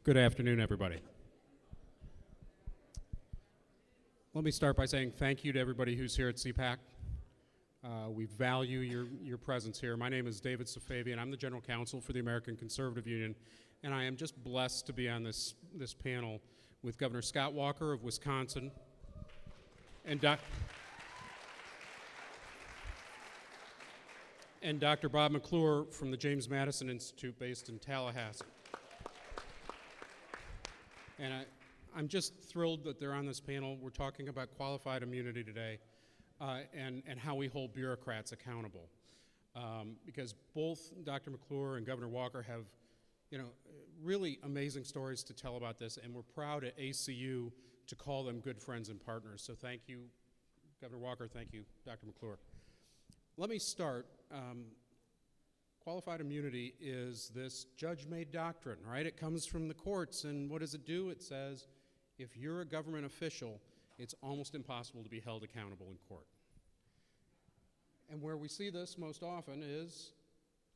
Good afternoon, everybody. Let me start by saying thank you to everybody who's here at CPAC. We value your presence here. My name is David Safavian. I'm the General Counsel for the American Conservative Union, and I am just blessed to be on this panel with Governor Scott Walker of Wisconsin and Dr. Bob McClure from the James Madison Institute based in Tallahassee. And I'm just thrilled that they're on this panel. We're talking about qualified immunity today and how we hold bureaucrats accountable. Because both Dr. McClure and Governor Walker have, really amazing stories to tell about this, and we're proud at ACU to call them good friends and partners. So thank you, Governor Walker. Thank you, Dr. McClure. Let me start. Qualified immunity is this judge-made doctrine, right? It comes from the courts, and what does it do? It says if you're a government official, it's almost impossible to be held accountable in court. And where we see this most often is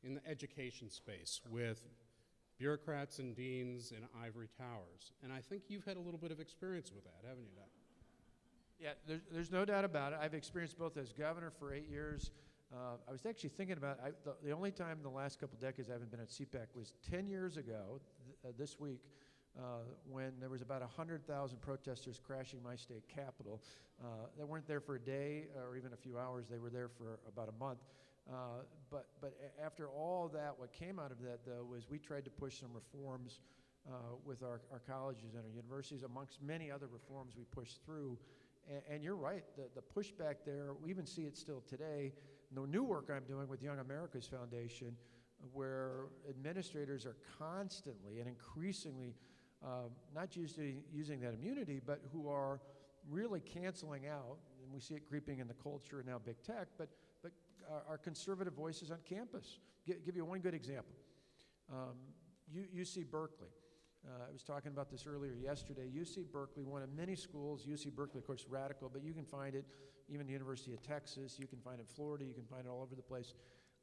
in the education space with bureaucrats and deans in ivory towers. And I think you've had a little bit of experience with that, haven't you, Doc? Yeah, there's no doubt about it. I've experienced both as governor for 8 years. I was actually thinking about the only time in the last couple decades I haven't been at CPAC was 10 years ago this week when there was about 100,000 protesters crashing my state capitol. They weren't there for a day or even a few hours. They were there for about a month. But after all that, what came out of that, though, was we tried to push some reforms with our colleges and our universities, amongst many other reforms we pushed through. And you're right, the pushback there, we even see it still today. The new work I'm doing with Young America's Foundation, where administrators are constantly and increasingly not just using that immunity, but who are really canceling out, and we see it creeping in the culture and now big tech, but our conservative voices on campus. Give you one good example. UC Berkeley. I was talking about this earlier yesterday. UC Berkeley, one of many schools, UC Berkeley, of course, radical, but you can find it even the University of Texas, you can find it in Florida, you can find it all over the place.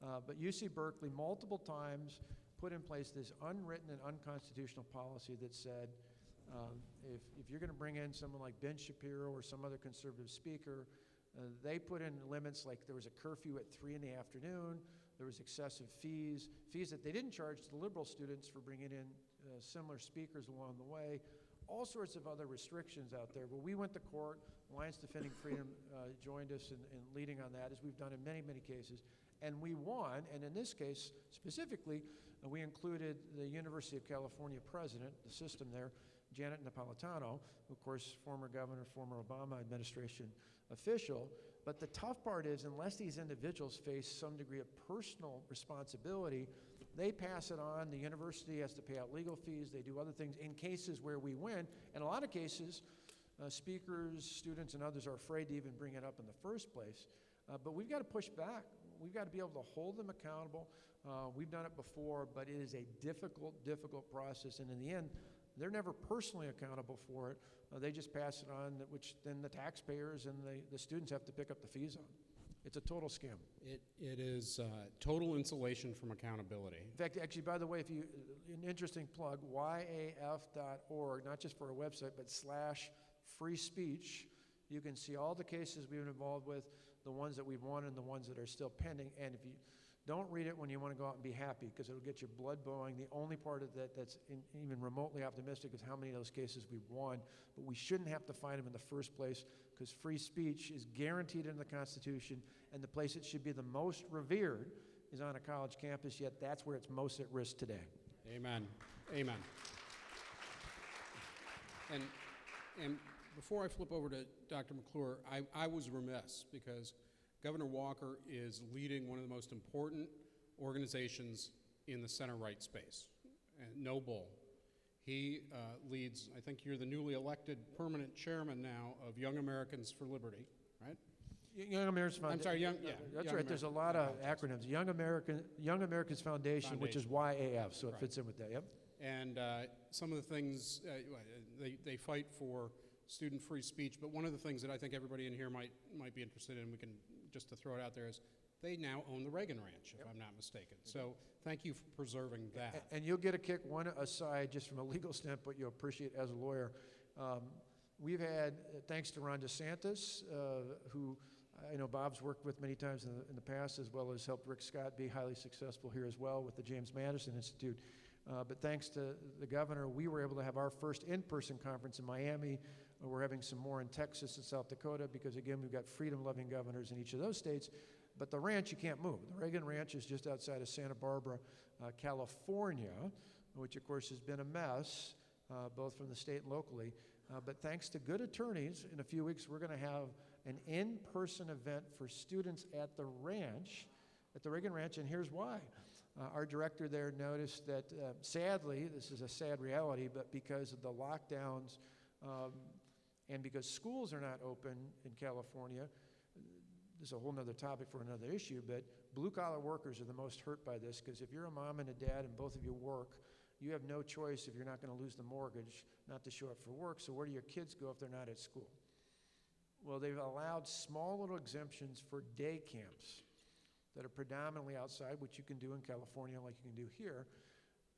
But UC Berkeley multiple times put in place this unwritten and unconstitutional policy that said, if you're going to bring in someone like Ben Shapiro or some other conservative speaker, they put in limits like there was a curfew at 3 in the afternoon, there was excessive fees that they didn't charge to the liberal students for bringing in similar speakers along the way, all sorts of other restrictions out there. But we went to court. Alliance Defending Freedom joined us in leading on that, as we've done in many, many cases. And we won, and in this case specifically, we included the University of California president, the system there, Janet Napolitano, of course, former governor, former Obama administration official. But the tough part is, unless these individuals face some degree of personal responsibility, they pass it on. The university has to pay out legal fees. They do other things in cases where we win. In a lot of cases, speakers, students, and others are afraid to even bring it up in the first place. But we've got to push back. We've got to be able to hold them accountable. We've done it before, but it is a difficult process. And in the end, they're never personally accountable for it. They just pass it on, which then the taxpayers and the students have to pick up the fees on. It's a total scam. It is total insulation from accountability. In fact, actually, by the way, if you, an interesting plug, yaf.org, not just for our website, but /free speech, you can see all the cases we've been involved with, the ones that we've won and the ones that are still pending. And if you don't read it when you want to go out and be happy, because it'll get your blood boiling. The only part of that that's even remotely optimistic is how many of those cases we've won. But we shouldn't have to fight them in the first place, because free speech is guaranteed in the Constitution, and the place it should be the most revered is on a college campus, yet that's where it's most at risk today. Amen. Amen. And before I flip over to Dr. McClure, I was remiss because Governor Walker is leading one of the most important organizations in the center-right space, No Bull. He leads, I think you're the newly elected permanent chairman now of Young Americans for Liberty, right? Young Americans Foundation. I'm sorry, That's Young right. There's a lot of acronyms. Young Americans Foundation, which is YAF, so it fits in with that. Yep. And some of the things they fight for student free speech, but one of the things that I think everybody in here might be interested in, we can just to throw it out there, is they now own the Reagan Ranch, if I'm not mistaken. So thank you for preserving that. And you'll get a kick, one aside, just from a legal standpoint, you'll appreciate as a lawyer. We've had, thanks to Ron DeSantis, who I know Bob's worked with many times in the past, as well as helped Rick Scott be highly successful here as well with the James Madison Institute. But thanks to the governor, we were able to have our first in-person conference in Miami. We're having some more in Texas and South Dakota because, again, we've got freedom-loving governors in each of those states. But the ranch, you can't move. The Reagan Ranch is just outside of Santa Barbara, California, which, of course, has been a mess, both from the state and locally. But thanks to good attorneys, in a few weeks, we're going to have an in-person event for students at the ranch, at the Reagan Ranch, and here's why. Our director there noticed that, sadly, this is a sad reality, but because of the lockdowns and because schools are not open in California, this is a whole nother topic for another issue, but blue-collar workers are the most hurt by this because if you're a mom and a dad and both of you work, you have no choice if you're not going to lose the mortgage not to show up for work, so where do your kids go if they're not at school? Well, they've allowed small little exemptions for day camps that are predominantly outside, which you can do in California like you can do here.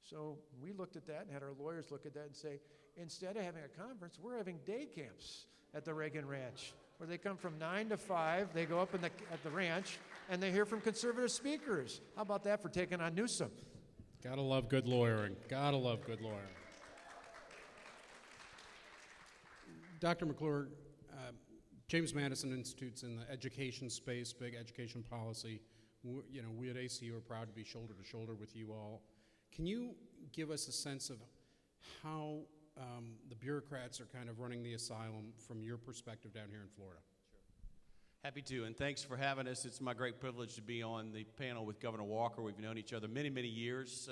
So we looked at that and had our lawyers look at that and say, instead of having a conference, we're having day camps at the Reagan Ranch, where they come from 9 to 5, they go up at the ranch, and they hear from conservative speakers. How about that for taking on Newsom? Gotta love good lawyering. Gotta love good lawyering. Dr. McClure, James Madison Institute's in the education space, big education policy. We at ACU are proud to be shoulder to shoulder with you all. Can you give us a sense of how the bureaucrats are kind of running the asylum from your perspective down here in Florida? Sure. Happy to, and thanks for having us. It's my great privilege to be on the panel with Governor Walker. We've known each other many, many years.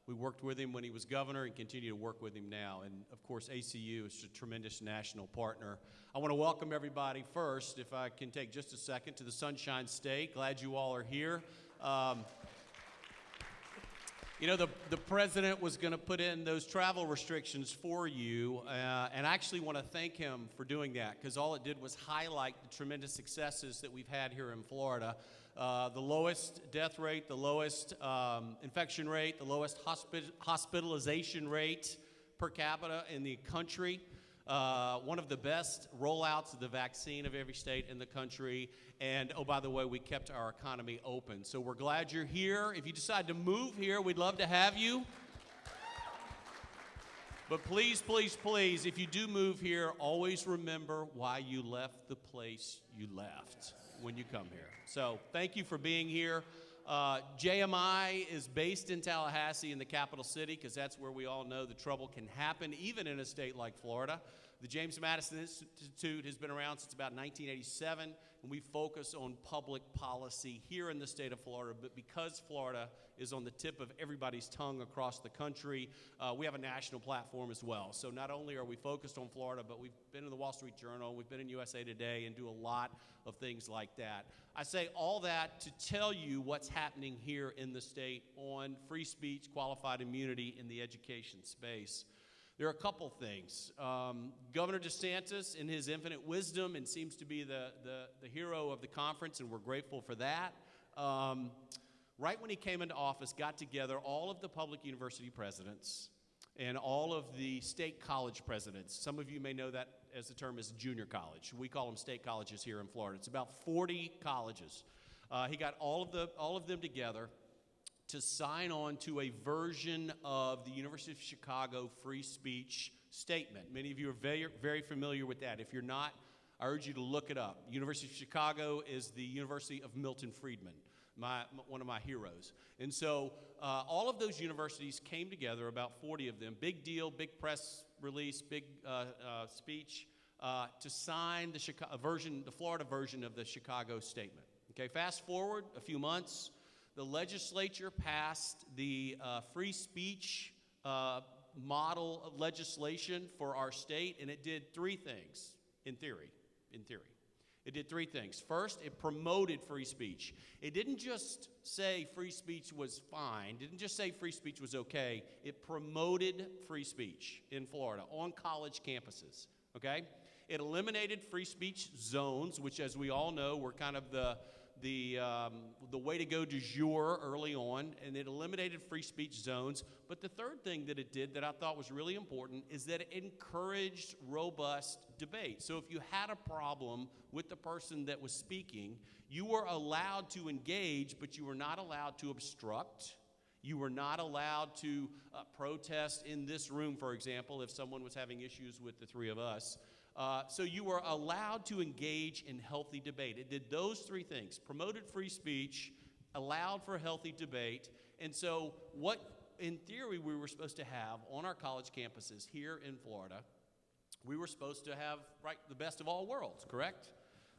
We worked with him when he was governor and continue to work with him now. And of course, ACU is a tremendous national partner. I want to welcome everybody first, if I can take just a second, to the Sunshine State. Glad you all are here. The president was going to put in those travel restrictions for you, and I actually want to thank him for doing that, because all it did was highlight the tremendous successes that we've had here in Florida. The lowest death rate, the lowest infection rate, the lowest hospitalization rate per capita in the country. One of the best rollouts of the vaccine of every state in the country. And, oh, by the way, we kept our economy open. So we're glad you're here. If you decide to move here, we'd love to have you. But please, please, please, if you do move here, always remember why you left the place you left when you come here. So thank you for being here. JMI is based in Tallahassee, in the capital city, because that's where we all know the trouble can happen, even in a state like Florida. The James Madison Institute has been around since about 1987, and we focus on public policy here in the state of Florida. But because Florida is on the tip of everybody's tongue across the country, we have a national platform as well. So not only are we focused on Florida, but we've been in the Wall Street Journal, we've been in USA Today, and do a lot of things like that. I say all that to tell you what's happening here in the state on free speech, qualified immunity in the education space. There are a couple things. Governor DeSantis, in his infinite wisdom, and seems to be the hero of the conference, and we're grateful for that, right when he came into office, got together all of the public university presidents and all of the state college presidents. Some of you may know that as the term is junior college. We call them state colleges here in Florida. It's about 40 colleges. He got all of them together to sign on to a version of the University of Chicago free speech statement. Many of you are very, very familiar with that. If you're not, I urge you to look it up. University of Chicago is the University of Milton Friedman, one of my heroes. And so all of those universities came together, about 40 of them, big deal, big press release, big speech, to sign the Florida version of the Chicago statement. Okay, fast forward a few months. The legislature passed the free speech model legislation for our state, and it did three things, in theory. It did three things. First, it promoted free speech. It didn't just say free speech was fine. It didn't just say free speech was okay. It promoted free speech in Florida on college campuses, okay? It eliminated free speech zones, which, as we all know, were kind of the the way to go du jour early on, and it eliminated free speech zones. But the third thing that it did that I thought was really important is that it encouraged robust debate. So if you had a problem with the person that was speaking, you were allowed to engage, but you were not allowed to obstruct. You were not allowed to protest in this room, for example, if someone was having issues with the three of us. So you were allowed to engage in healthy debate. It did those three things: promoted free speech, allowed for healthy debate. And so what, in theory, we were supposed to have on our college campuses here in Florida, we were supposed to have, right, the best of all worlds, correct?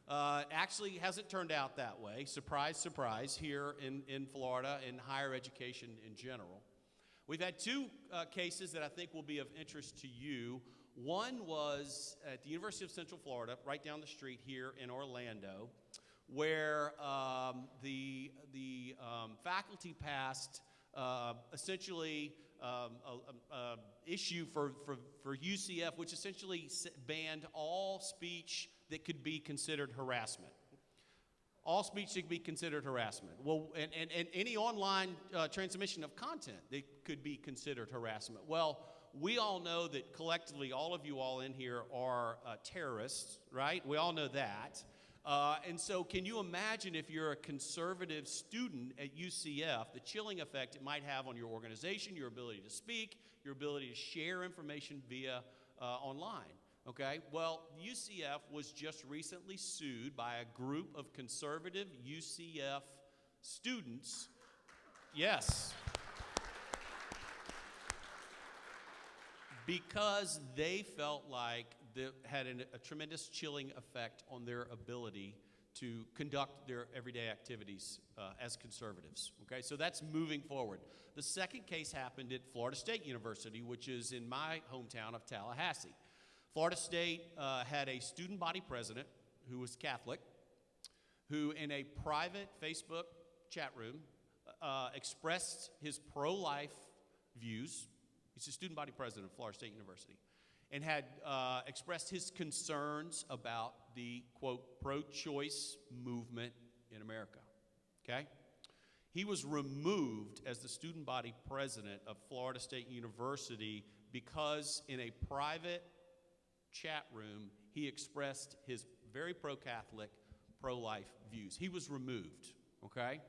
Actually hasn't turned out that way. Surprise, surprise, here in Florida in higher education in general. We've had two cases that I think will be of interest to you. One was at the University of Central Florida, right down the street here in Orlando, where the faculty passed essentially an issue for UCF, which essentially banned all speech that could be considered harassment. All speech that could be considered harassment. Well, and any online transmission of content that could be considered harassment. Well, we all know that collectively, all of you all in here are terrorists, right? We all know that. And so can you imagine if you're a conservative student at UCF, the chilling effect it might have on your organization, your ability to speak, your ability to share information via online, okay? Well, UCF was just recently sued by a group of conservative UCF students. Yes. Because they felt like it had a tremendous chilling effect on their ability to conduct their everyday activities as conservatives. Okay, so that's moving forward. The second case happened at Florida State University, which is in my hometown of Tallahassee. Florida State had a student body president who was Catholic, who in a private Facebook chat room expressed his pro-life views. He's the student body president of Florida State University, and had expressed his concerns about the, quote, pro-choice movement in America, okay? He was removed as the student body president of Florida State University because in a private chat room, he expressed his very pro-Catholic, pro-life views. He was removed, okay?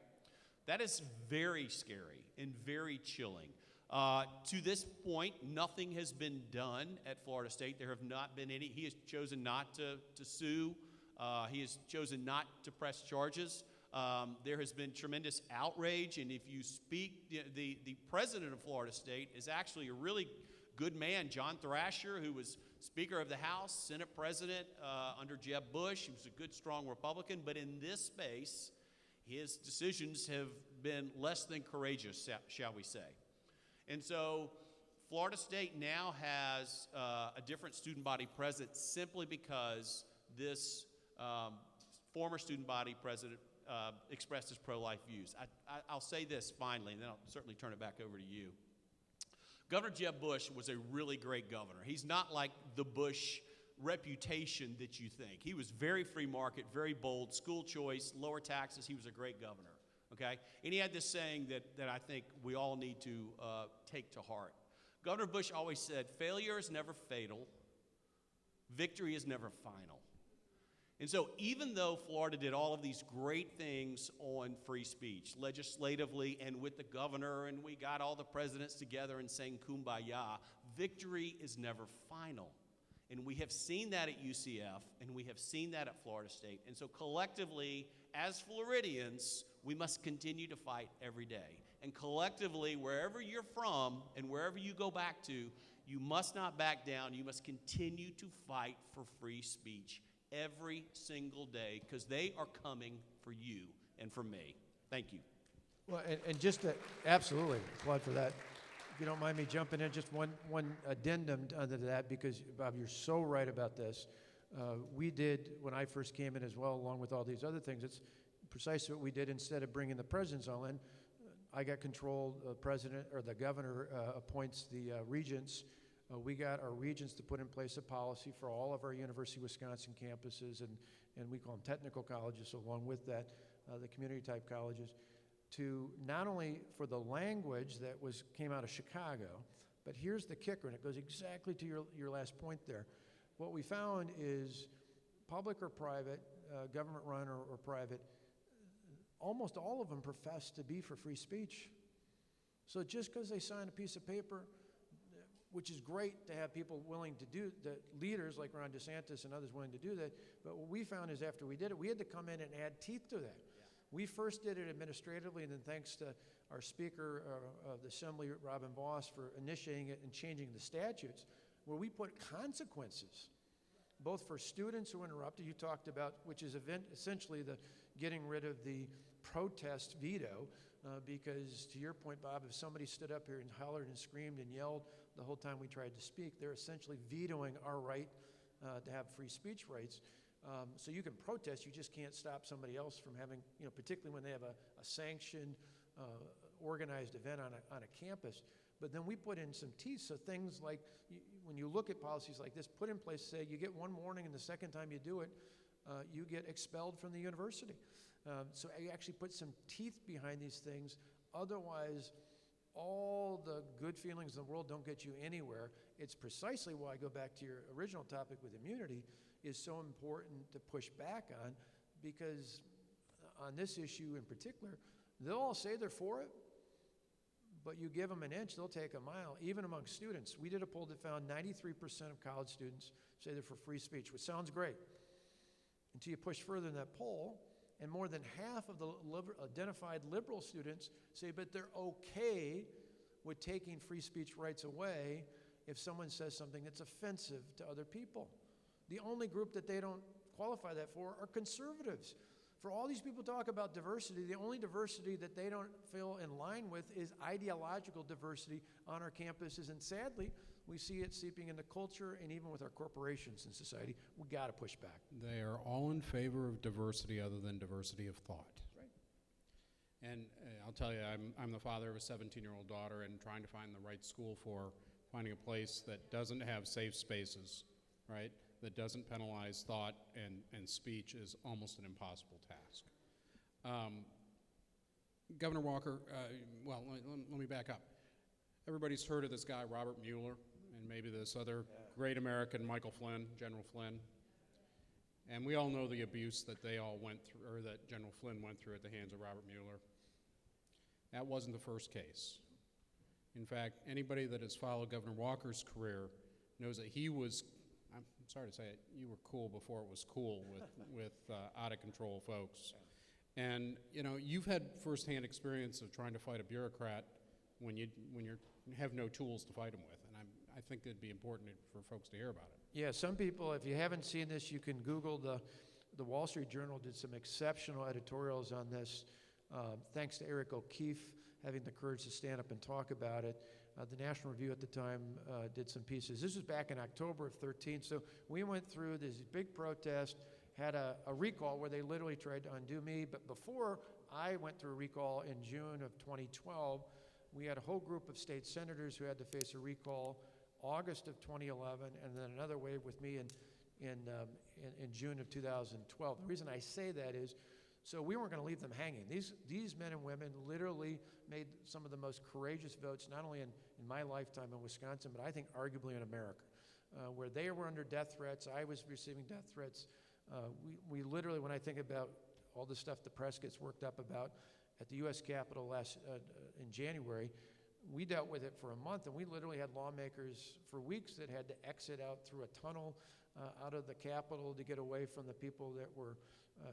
That is very scary and very chilling. To this point, nothing has been done at Florida State. There have not been any. He has chosen not to sue. He has chosen not to press charges. There has been tremendous outrage, and if you speak, the president of Florida State is actually a really good man, John Thrasher, who was Speaker of the House, Senate President under Jeb Bush. He was a good, strong Republican, but in this space, his decisions have been less than courageous, shall we say. And so Florida State now has a different student body president simply because this former student body president expressed his pro-life views. I'll say this finally, and then I'll certainly turn it back over to you. Governor Jeb Bush was a really great governor. He's not like the Bush reputation that you think. He was very free market, very bold, school choice, lower taxes. He was a great governor. Okay? And he had this saying that I think we all need to take to heart. Governor Bush always said, failure is never fatal, victory is never final. And so even though Florida did all of these great things on free speech, legislatively and with the governor, and we got all the presidents together and sang Kumbaya, victory is never final. And we have seen that at UCF, and we have seen that at Florida State. And so collectively, as Floridians, we must continue to fight every day. And collectively, wherever you're from and wherever you go back to, you must not back down. You must continue to fight for free speech every single day, because they are coming for you and for me. Thank you. Well, and just to, absolutely, applaud for that. If you don't mind me jumping in, just one addendum under that, because, Bob, you're so right about this. We did, when I first came in as well, along with all these other things, it's precisely what we did. Instead of bringing the presidents all in, I got control, the president or the governor appoints the regents. We got our regents to put in place a policy for all of our University of Wisconsin campuses, and we call them technical colleges along with that. the community-type colleges, to not only for the language that came out of Chicago, but here's the kicker, and it goes exactly to your last point there. What we found is public or private, government-run or private, almost all of them profess to be for free speech. So just because they sign a piece of paper, which is great to have people willing to do, the leaders like Ron DeSantis and others willing to do that, but what we found is after we did it, we had to come in and add teeth to that. We first did it administratively, and then thanks to our Speaker of the Assembly, Robin Voss, for initiating it and changing the statutes, where we put consequences, both for students who interrupted, you talked about, which is essentially the getting rid of the protest veto, because to your point, Bob, if somebody stood up here and hollered and screamed and yelled the whole time we tried to speak, they're essentially vetoing our right to have free speech rights. So you can protest, you just can't stop somebody else from having, particularly when they have a sanctioned, organized event on a campus. But then we put in some teeth, so things like, when you look at policies like this, put in place, say you get one warning and the second time you do it, you get expelled from the university. So you actually put some teeth behind these things. Otherwise, all the good feelings in the world don't get you anywhere. It's precisely why I go back to your original topic with immunity is so important to push back on, because on this issue in particular, they'll all say they're for it, but you give them an inch, they'll take a mile, even among students. We did a poll that found 93% of college students say they're for free speech, which sounds great, until you push further in that poll, and more than half of the identified liberal students say, but they're okay with taking free speech rights away if someone says something that's offensive to other people. The only group that they don't qualify that for are conservatives. For all these people talk about diversity, the only diversity that they don't feel in line with is ideological diversity on our campuses. And sadly, we see it seeping into culture and even with our corporations in society. We got to push back. They are all in favor of diversity other than diversity of thought. That's right. And I'll tell you, I'm the father of a 17-year-old daughter, and trying to find the right school for finding a place that doesn't have safe spaces, right, that doesn't penalize thought and speech is almost an impossible task. Governor Walker, well, let me back up. Everybody's heard of this guy, Robert Mueller, and maybe this other great American, Michael Flynn, General Flynn. And we all know the abuse that they all went through, or that General Flynn went through at the hands of Robert Mueller. That wasn't the first case. In fact, anybody that has followed Governor Walker's career knows that he was, I'm sorry to say it, you were cool before it was cool with out of control folks. And you've had firsthand experience of trying to fight a bureaucrat when you have no tools to fight them with, and I think it'd be important for folks to hear about it. Yeah, some people, if you haven't seen this, you can Google the Wall Street Journal did some exceptional editorials on this. Thanks to Eric O'Keefe having the courage to stand up and talk about it. The National Review at the time did some pieces. This was back in October of 13, so we went through this big protest, had a recall where they literally tried to undo me, but before I went through a recall in June of 2012, we had a whole group of state senators who had to face a recall August of 2011, and then another wave with me in June of 2012. The reason I say that is, so we weren't going to leave them hanging. These men and women literally made some of the most courageous votes, not only in my lifetime in Wisconsin, but I think arguably in America, where they were under death threats. I was receiving death threats. We literally, when I think about all the stuff the press gets worked up about at the U.S. Capitol in January, we dealt with it for a month, and we literally had lawmakers for weeks that had to exit out through a tunnel out of the Capitol to get away from the people that were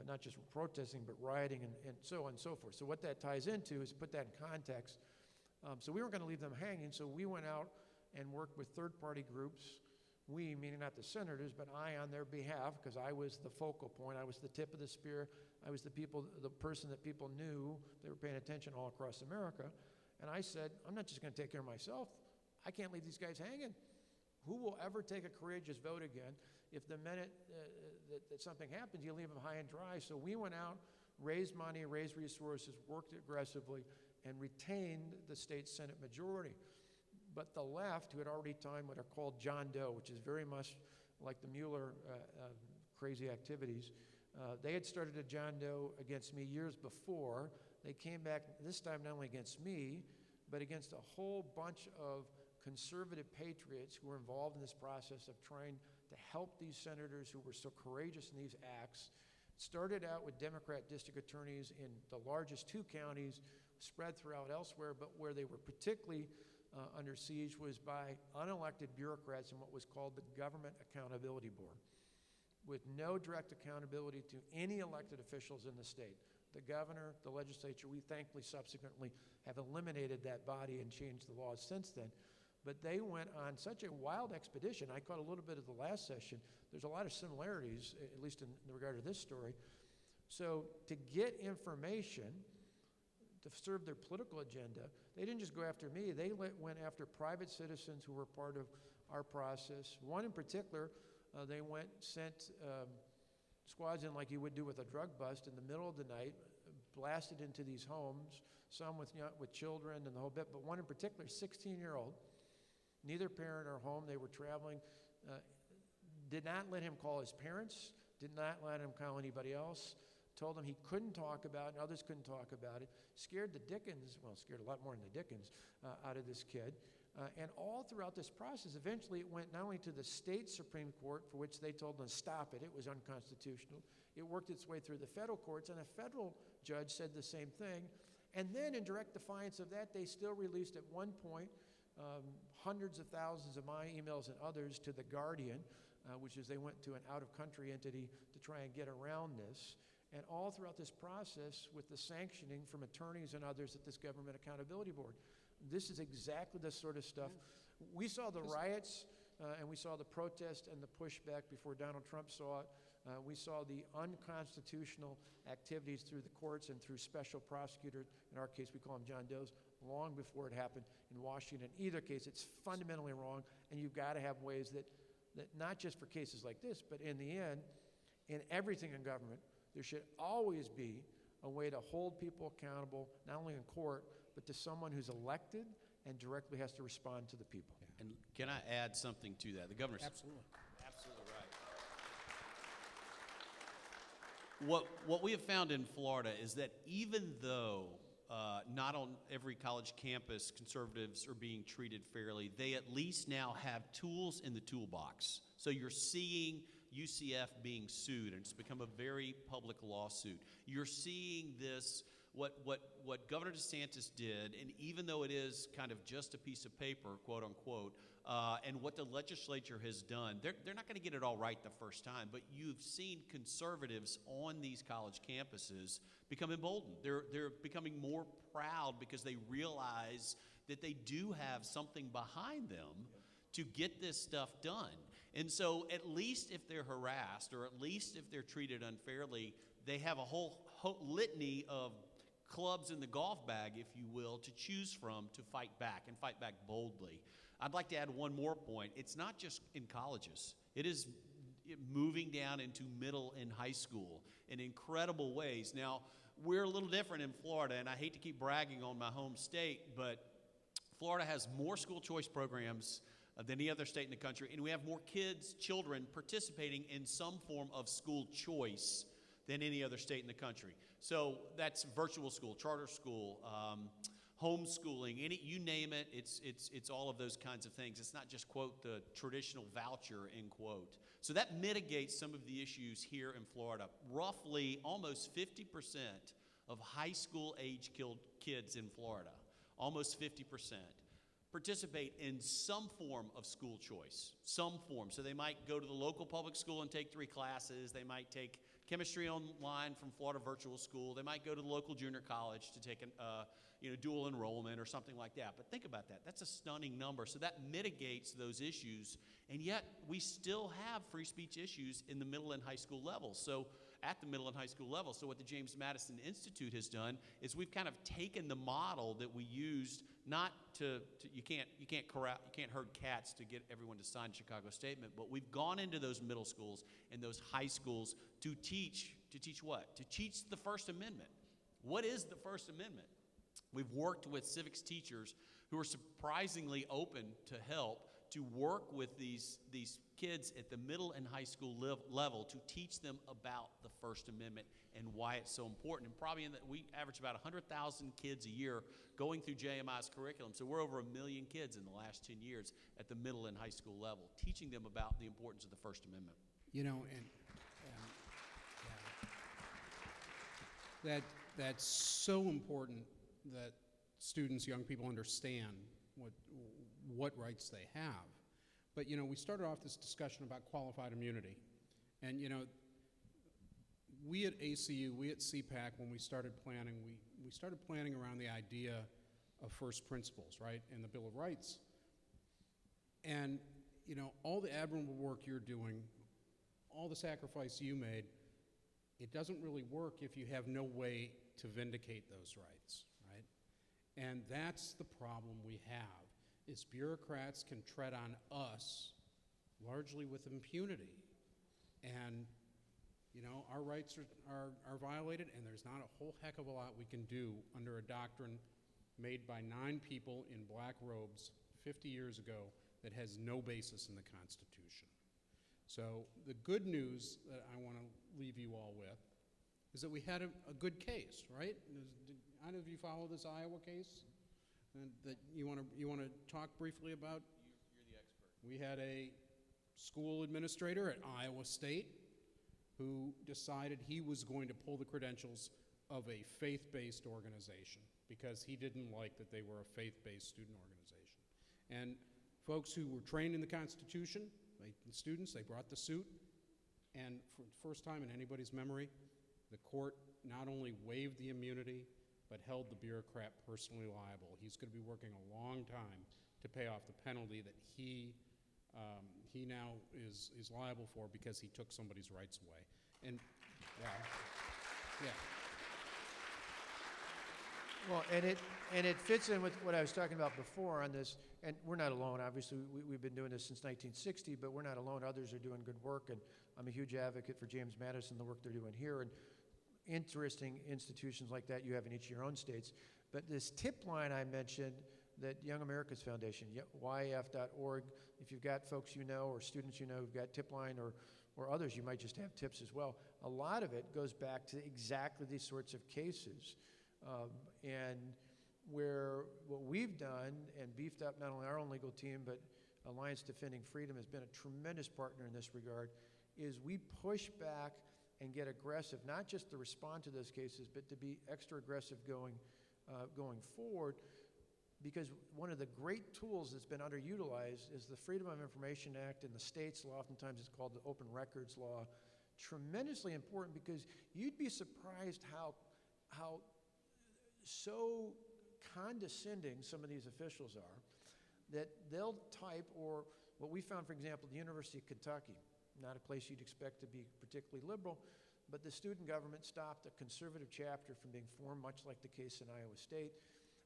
not just protesting, but rioting and so on and so forth. So what that ties into is put that in context. So we weren't going to leave them hanging, so we went out and worked with third-party groups. We, meaning not the senators, but I on their behalf, because I was the focal point. I was the tip of the spear. I was the person that people knew. They were paying attention all across America. And I said, I'm not just going to take care of myself. I can't leave these guys hanging. Who will ever take a courageous vote again if the minute that something happens, you leave them high and dry? So we went out, raised money, raised resources, worked aggressively, and retained the state Senate majority. But the left, who had already timed what are called John Doe, which is very much like the Mueller crazy activities, They had started a John Doe against me years before. They came back this time not only against me, but against a whole bunch of conservative patriots who were involved in this process of trying to help these senators who were so courageous in these acts. Started out with Democrat district attorneys in the largest 2 counties, spread throughout elsewhere, but where they were particularly under siege was by unelected bureaucrats in what was called the Government Accountability Board, with no direct accountability to any elected officials in the state. The governor, the legislature, we thankfully subsequently have eliminated that body and changed the laws since then. But they went on such a wild expedition. I caught a little bit of the last session. There's a lot of similarities, at least in regard to this story. So to get information, to serve their political agenda, they didn't just go after me. They went after private citizens who were part of our process. One in particular, they sent squads in like you would do with a drug bust in the middle of the night, blasted into these homes, some with children and the whole bit, but one in particular, 16-year-old, neither parent or home. They were traveling, did not let him call his parents, did not let him call anybody else, told him he couldn't talk about it and others couldn't talk about it, scared the dickens, well, scared a lot more than the dickens out of this kid. And all throughout this process, eventually it went not only to the state Supreme Court, for which they told them to stop it, it was unconstitutional. It worked its way through the federal courts, and a federal judge said the same thing. And then in direct defiance of that, they still released at one point hundreds of thousands of my emails and others to The Guardian, which is they went to an out-of-country entity to try and get around this. And all throughout this process with the sanctioning from attorneys and others at this Government Accountability Board. This is exactly the sort of stuff. We saw the riots and we saw the protest and the pushback before Donald Trump saw it. We saw the unconstitutional activities through the courts and through special prosecutors. In our case, we call them John Does, long before it happened in Washington. In either case, it's fundamentally wrong, and you've got to have ways that not just for cases like this, but in the end, in everything in government, there should always be a way to hold people accountable, not only in court, but to someone who's elected and directly has to respond to the people. And can I add something to that? The governor's Absolutely. absolutely right. What we have found in Florida is that even though not on every college campus conservatives are being treated fairly, they at least now have tools in the toolbox. So you're seeing UCF being sued, and it's become a very public lawsuit. You're seeing this, what Governor DeSantis did, and even though it is kind of just a piece of paper, quote unquote, and what the legislature has done, they're not going to get it all right the first time, but you've seen conservatives on these college campuses become emboldened. They're becoming more proud because they realize that they do have something behind them to get this stuff done. And so at least if they're harassed, or at least if they're treated unfairly, they have a whole litany of clubs in the golf bag, if you will, to choose from to fight back and fight back boldly. I'd like to add one more point. It's not just in colleges. It is moving down into middle and high school in incredible ways. Now, we're a little different in Florida, and I hate to keep bragging on my home state, but Florida has more school choice programs than any other state in the country, and we have more children participating in some form of school choice than any other state in the country. So that's virtual school, charter school, homeschooling, you name it, it's all of those kinds of things. It's not just, quote, the traditional voucher, end quote. So that mitigates some of the issues here in Florida. Roughly almost 50% of high school age kids in Florida, almost 50%, participate in some form of school choice, some form. So they might go to the local public school and take 3 classes. They might take chemistry online from Florida Virtual School. They might go to the local junior college to take dual enrollment or something like that. But think about that. That's a stunning number. So that mitigates those issues. And yet we still have free speech issues in the middle and high school levels. So at the middle and high school level. So what the James Madison Institute has done is we've kind of taken the model that we used, not you can't herd cats to get everyone to sign the Chicago Statement, but we've gone into those middle schools and those high schools to teach what? To teach the First Amendment. What is the First Amendment? We've worked with civics teachers who are surprisingly open to help to work with these kids at the middle and high school level to teach them about the First Amendment and why it's so important. And probably we average about 100,000 kids a year going through JMI's curriculum. So we're over 1 million kids in the last 10 years at the middle and high school level, teaching them about the importance of the First Amendment. You know, and that's so important that students, young people understand what rights they have. But, you know, we started off this discussion about qualified immunity. And, you know, we at ACU, we at CPAC, when we started planning, we started planning around the idea of first principles, right, and the Bill of Rights. And, you know, all the admirable work you're doing, all the sacrifice you made, it doesn't really work if you have no way to vindicate those rights, right? And that's the problem we have, is bureaucrats can tread on us largely with impunity. And, you know, our rights are violated, and there's not a whole heck of a lot we can do under a doctrine made by 9 people in black robes 50 years ago that has no basis in the Constitution. So the good news that I want to leave you all with is that we had a good case, right? Did either of you follow this Iowa case that you want to talk briefly about? You're the expert. We had a school administrator at Iowa State who decided he was going to pull the credentials of a faith-based organization because he didn't like that they were a faith-based student organization. And folks who were trained in the Constitution, students, they brought the suit, and for the first time in anybody's memory, the court not only waived the immunity, but held the bureaucrat personally liable. He's going to be working a long time to pay off the penalty that he now is liable for because he took somebody's rights away. And yeah. Well, and it fits in with what I was talking about before on this, and we're not alone. Obviously, we've been doing this since 1960, but we're not alone. Others are doing good work, and I'm a huge advocate for James Madison, the work they're doing here, and interesting institutions like that you have in each of your own states. But this tip line I mentioned, that Young America's Foundation, YF.org, if you've got folks you know or students you know who've got tip line or others, you might just have tips as well. A lot of it goes back to exactly these sorts of cases. And where what we've done and beefed up not only our own legal team, but Alliance Defending Freedom has been a tremendous partner in this regard, is we push back and get aggressive, not just to respond to those cases, but to be extra aggressive going forward, because one of the great tools that's been underutilized is the Freedom of Information Act and the state's law. Oftentimes it's called the Open Records Law. Tremendously important, because you'd be surprised how so condescending some of these officials are, that they'll type, or what we found, for example, the University of Kentucky, not a place you'd expect to be particularly liberal, but the student government stopped a conservative chapter from being formed, much like the case in Iowa State.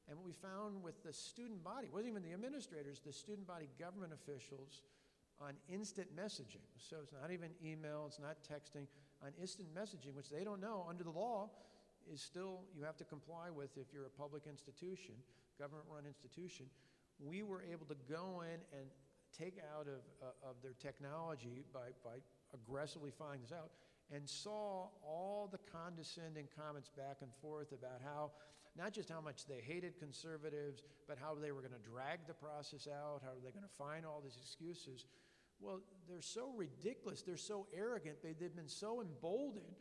And what we found with the student body, it wasn't even the administrators, the student body government officials on instant messaging. So it's not even email, it's not texting, on instant messaging, which they don't know under the law is still, you have to comply with if you're a public institution, government-run institution. We were able to go in and take out of their technology by aggressively finding this out, and saw all the condescending comments back and forth about how, not just how much they hated conservatives, but how they were going to drag the process out, how are they going to find all these excuses. Well, they're so ridiculous, they're so arrogant, they've been so emboldened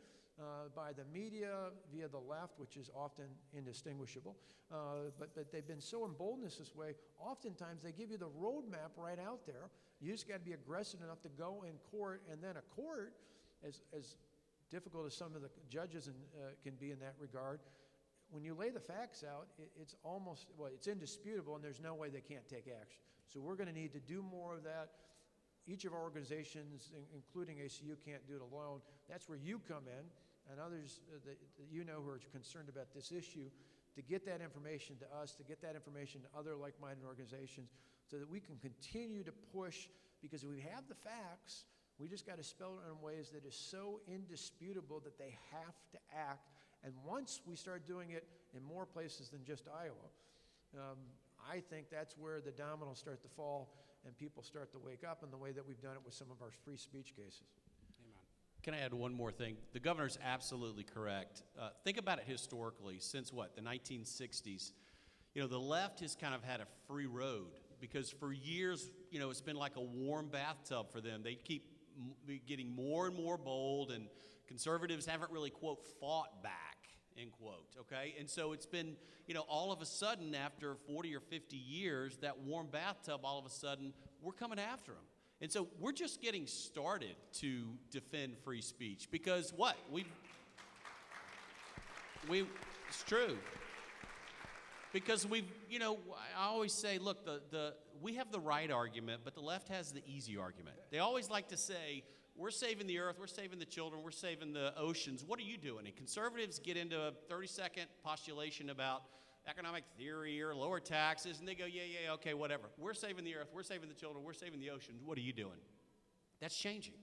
by the media via the left, which is often indistinguishable, but they've been so emboldened this way, oftentimes they give you the roadmap right out there. You just got to be aggressive enough to go in court, and then a court, as difficult as some of the judges can be in that regard, when you lay the facts out, it's almost, well, it's indisputable, and there's no way they can't take action. So we're going to need to do more of that. Each of our organizations, including ACU, can't do it alone. That's where you come in, and others that you know who are concerned about this issue, to get that information to us, to get that information to other like-minded organizations, so that we can continue to push, because we have the facts, we just got to spell it in ways that is so indisputable that they have to act. And once we start doing it in more places than just Iowa, I think that's where the dominoes start to fall, and people start to wake up in the way that we've done it with some of our free speech cases. Can I add one more thing? The governor's absolutely correct. Think about it historically. Since what, the 1960s? You know, the left has kind of had a free road because for years, you know, it's been like a warm bathtub for them. They keep getting more and more bold, and conservatives haven't really, quote, fought back, end quote, okay? And so it's been, you know, all of a sudden after 40 or 50 years, that warm bathtub, all of a sudden, we're coming after them. And so we're just getting started to defend free speech because what? It's true. Because you know, I always say, look, we have the right argument, but the left has the easy argument. They always like to say, we're saving the earth, we're saving the children, we're saving the oceans. What are you doing? And conservatives get into a 30-second postulation about economic theory or lower taxes, and they go, yeah, okay, whatever. We're saving the earth, we're saving the children, we're saving the oceans. What are you doing? That's changing.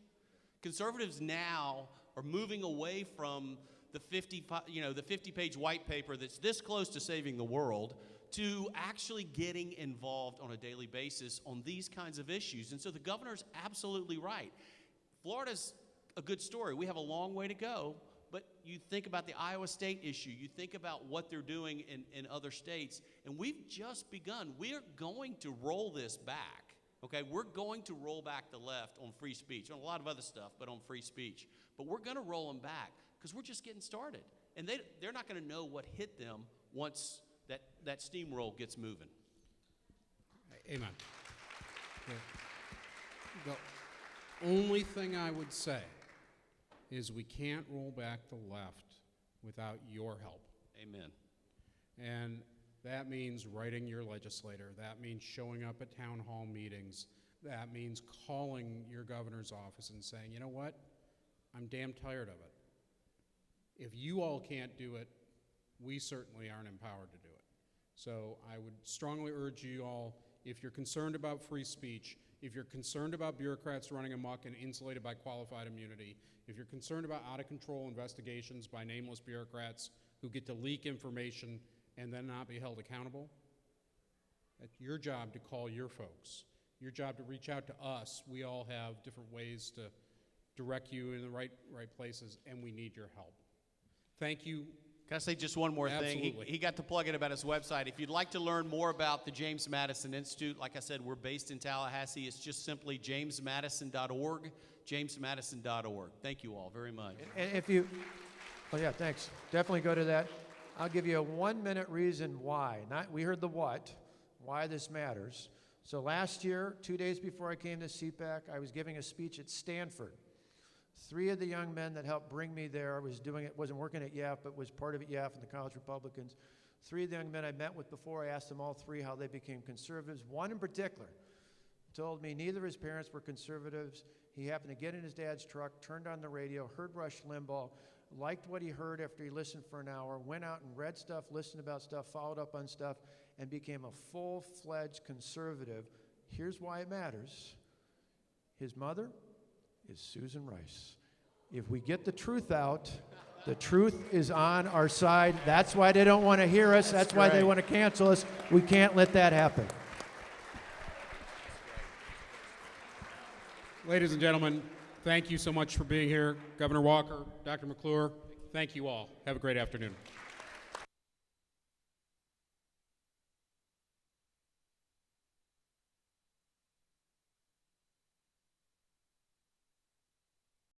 Conservatives now are moving away from the 50-page white paper that's this close to saving the world to actually getting involved on a daily basis on these kinds of issues. And so the governor's absolutely right. Florida's a good story. We have a long way to go, but you think about the Iowa State issue, you think about what they're doing in other states, and we've just begun. We're going to roll this back, okay? We're going to roll back the left on free speech, on a lot of other stuff, but on free speech. But we're going to roll them back because we're just getting started. And they're not going to know what hit them once that steamroll gets moving. Amen. The only thing I would say is we can't roll back the left without your help. Amen. And that means writing your legislator. That means showing up at town hall meetings. That means calling your governor's office and saying, you know what? I'm damn tired of it. If you all can't do it, we certainly aren't empowered to do it. So I would strongly urge you all, if you're concerned about free speech, if you're concerned about bureaucrats running amok and insulated by qualified immunity, if you're concerned about out-of-control investigations by nameless bureaucrats who get to leak information and then not be held accountable, it's your job to call your folks. Your job to reach out to us. We all have different ways to direct you in the right places, and we need your help. Thank you. Can I say just one more thing? Absolutely. He got to plug in about his website. If you'd like to learn more about the James Madison Institute, like I said, we're based in Tallahassee. It's just simply jamesmadison.org, jamesmadison.org. Thank you all very much. And if you, oh yeah, thanks. Definitely go to that. I'll give you a 1-minute reason why. We heard the what, why this matters. So last year, 2 days before I came to CPAC, I was giving a speech at Stanford. 3 of the young men that helped bring me there wasn't working at YAF, but was part of YAF and the College Republicans. 3 of the young men I met with before, I asked them all 3 how they became conservatives. One in particular told me neither of his parents were conservatives. He happened to get in his dad's truck, turned on the radio, heard Rush Limbaugh, liked what he heard after he listened for an hour, went out and read stuff, listened about stuff, followed up on stuff, and became a full-fledged conservative. Here's why it matters. His mother is Susan Rice. If we get the truth out, the truth is on our side. That's why they don't want to hear us. That's why they want to cancel us. We can't let that happen. Ladies and gentlemen, thank you so much for being here. Governor Walker, Dr. McClure, thank you all. Have a great afternoon.